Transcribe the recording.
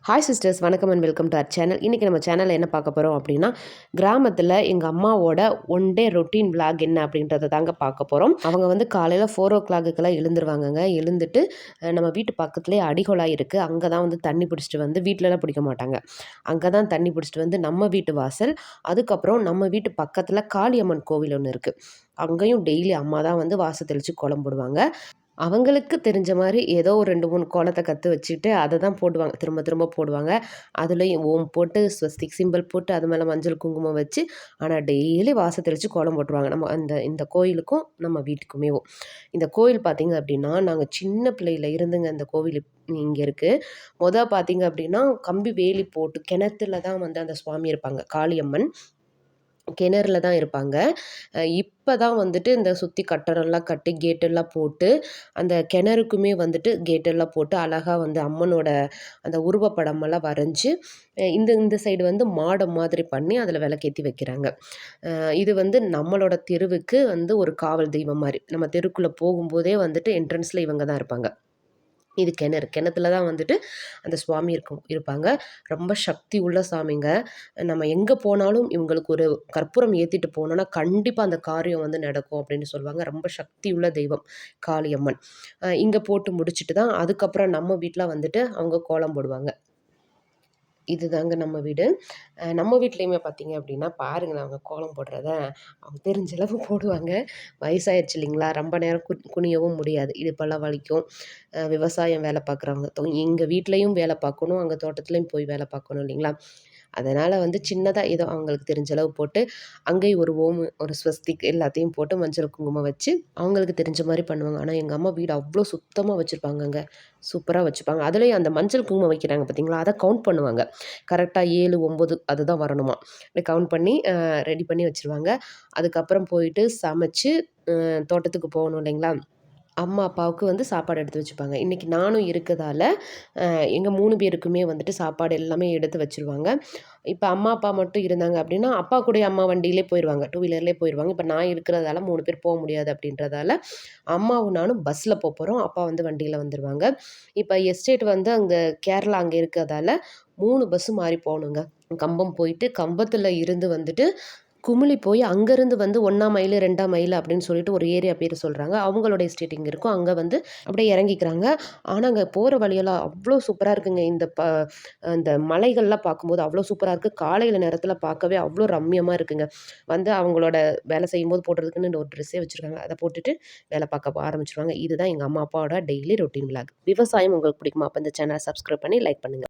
Hi sisters, வணக்கம் and welcome to our channel. இன்றைக்கி நம்ம சேனலில் என்ன பார்க்க போகிறோம் அப்படின்னா, கிராமத்தில் எங்கள் அம்மாவோட ஒன் டே ரொட்டீன் விளாக் என்ன அப்படின்றத தாங்க பார்க்க போகிறோம். அவங்க வந்து காலையில் 4 o'clock எழுந்துருவாங்கங்க. எழுந்துட்டு நம்ம வீட்டு பக்கத்துலேயே அடிகொழாய் இருக்குது, அங்கே தான் வந்து தண்ணி பிடிச்சிட்டு வந்து வீட்டிலலாம் பிடிக்க மாட்டாங்க. அங்கே தான் தண்ணி பிடிச்சிட்டு வந்து நம்ம வீட்டு வாசல், அதுக்கப்புறம் நம்ம வீட்டு பக்கத்தில் காளியம்மன் கோவில் ஒன்று இருக்குது, அங்கேயும் டெய்லி அம்மா தான் வந்து வாசல் தெளித்து கோலம் போடுவாங்க. அவங்களுக்கு தெரிஞ்ச மாரி ஏதோ ஒரு 2, 3 கோலத்த கத்து வச்சுட்டு அத தான் போடுவாங்க. திரும்ப திரும்ப போடுவாங்க. அதுலயும் ஓம் போட்டு, ஸ்வஸ்திக் சிம்பல் போட்டு, அது மேல மஞ்சள், குங்குமம் வச்சு, ஆனா டெய்லி வாச தெளிச்சு கோலம் போட்டுருவாங்க. நம்ம இந்த கோயிலுக்கும், நம்ம வீட்டுக்குமேவும். இந்த கோயில் பார்த்தீங்க அப்டின்னா, நாங்க சின்ன பிள்ளையில இருந்துங்க இந்த கோவில் இங்க இருக்கு. பார்த்தீங்க அப்டின்னா, கம்பி வேலி போட்டு கிணத்துல தான் வந்து அந்த சுவாமி இருப்பாங்க. காளியம்மன். கிணறுல தான் இருப்பாங்க. இப்ப தான் வந்துட்டு இந்த சுத்தி கட்டடம்லாம் கட்டி கேட்டெல்லாம் போட்டு, அந்த கிணறுக்குமே வந்துட்டு கேட்டெல்லாம் போட்டு அழகா வந்து அம்மனோட அந்த உருவப்படமெல்லாம் வரைஞ்சு, இந்த இந்த சைடு வந்து மாடம் மாதிரி பண்ணி அதில விளக்கேத்தி வைக்கிறாங்க. இது வந்து நம்மளோட தெருவுக்கு வந்து ஒரு காவல் தெய்வம் மாரி. நம்ம தெருக்குள்ள போகும்போதே வந்துட்டு என்ட்ரன்ஸ்ல இவங்க தான் இருப்பாங்க. இது கிணறு. கிணத்துல தான் வந்துட்டு அந்த சுவாமி இருப்பாங்க. ரொம்ப சக்தி உள்ள சாமிங்க. நம்ம எங்க போனாலும் இவங்களுக்கு ஒரு கற்பூரம் ஏத்திட்டு போனோம்னா, கண்டிப்பா அந்த காரியம் வந்து நடக்கும் அப்படின்னு சொல்லுவாங்க. ரொம்ப சக்தி உள்ள தெய்வம் காளியம்மன். இங்க போட்டு முடிச்சுட்டு தான் அதுக்கப்புறம் நம்ம வீட்ல வந்துட்டு அவங்க கோலம் போடுவாங்க. இதுதாங்க நம்ம வீடு. நம்ம வீட்லயுமே பார்த்தீங்க அப்படின்னா, பாருங்களேன் அவங்க கோலம் போடுறத. அவங்க தெரிஞ்ச அளவு போடுவாங்க. வயசாயிருச்சு இல்லைங்களா? ரொம்ப நேரம் குனியவும் முடியாது. இடுப்பெல்லாம் வலிக்கும். விவசாயம் வேலை பார்க்குறவங்க. எங்க வீட்லயும் வேலை பார்க்கணும், அங்க தோட்டத்துலயும் போய் வேலை பார்க்கணும் இல்லைங்களா? அதனால வந்து சின்னதா ஏதோ அவங்களுக்கு தெரிஞ்ச அளவு போட்டு, அங்கேயும் ஒரு ஒரு ஸ்வஸ்திக் எல்லாத்தையும் போட்டு மஞ்சள், குங்குமம் வச்சு, அவங்களுக்கு தெரிஞ்ச மாரி பண்ணுவாங்க. ஆனா எங்க அம்மா வீடு அவ்ளோ சுத்தமா வச்சிருப்பாங்கங்க. சூப்பரா வச்சுப்பாங்க. அதுலயும் அந்த மஞ்சள், குங்குமம் வைக்கிறாங்க பார்த்தீங்களா? அத கவுண்ட் பண்ணுவாங்க. கரெக்ட்டா 7, 9 அதுதான் வரணுமா. அப்படி கவுண்ட் பண்ணி ரெடி பண்ணி வச்சுருவாங்க. அதுக்கப்புறம் போயிட்டு சமைச்சு தோட்டத்துக்கு போகணும் இல்லைங்களா? அம்மா, அப்பாவுக்கு வந்து சாப்பாடு எடுத்து வச்சுப்பாங்க. இன்னைக்கு நானும் இருக்கதால, எங்க 3 பேருக்குமே வந்துட்டு சாப்பாடு எல்லாமே எடுத்து வச்சுருவாங்க. இப்ப அம்மா, அப்பா மட்டும் இருந்தாங்க அப்படின்னா, அப்பா கூடயே அம்மா வண்டியிலே போயிருவாங்க. 2 வீலர்லேயே போயிருவாங்க. இப்ப நான் இருக்கிறதால 3 பேர் முடியாது அப்படின்றதால, அம்மாவும் நானும் பஸ்ல போறோம். அப்பா வந்து வண்டியில வந்துருவாங்க. இப்ப எஸ்டேட் வந்து அங்க கேரளா அங்க இருக்கிறதால 3 பஸ் மாறி போகணுங்க. கம்பம் போயிட்டு, கம்பத்துல இருந்து வந்துட்டு குமுளி போய் அங்கேருந்து வந்து 1ஆம் மைலு, 2ஆம் மைலு அப்படின்னு சொல்லிட்டு ஒரு ஏரியா பேர் சொல்றாங்க. அவங்களோட எஸ்டேட் இங்க இருக்கும். அங்க வந்து அப்படியே இறங்கிக்கிறாங்க. ஆனா, அங்க போற வழியெல்லாம் அவ்ளோ சூப்பரா இருக்குங்க. இந்த மலைகள்லாம் பார்க்கும்போது அவ்ளோ சூப்பரா இருக்கு. காலையில நேரத்தில பார்க்கவே அவ்ளோ ரம்மியமா இருக்குங்க. வந்து அவங்களோட வேலை செய்யும்போது போடுறதுக்குன்னு ஒரு ட்ரெஸ்ஸே வச்சிருக்காங்க. அத போட்டுட்டு வேலை பார்க்க ஆரம்பிச்சுருவாங்க. இதுதான் எங்க அம்மா, அப்பாவோட டெய்லி ரொட்டீன் விளாக். விவசாயம் உங்களுக்கு பிடிக்குமா? அப்ப இந்த சேனல சப்ஸ்கிரைப் பண்ணி லைக் பண்ணுங்க.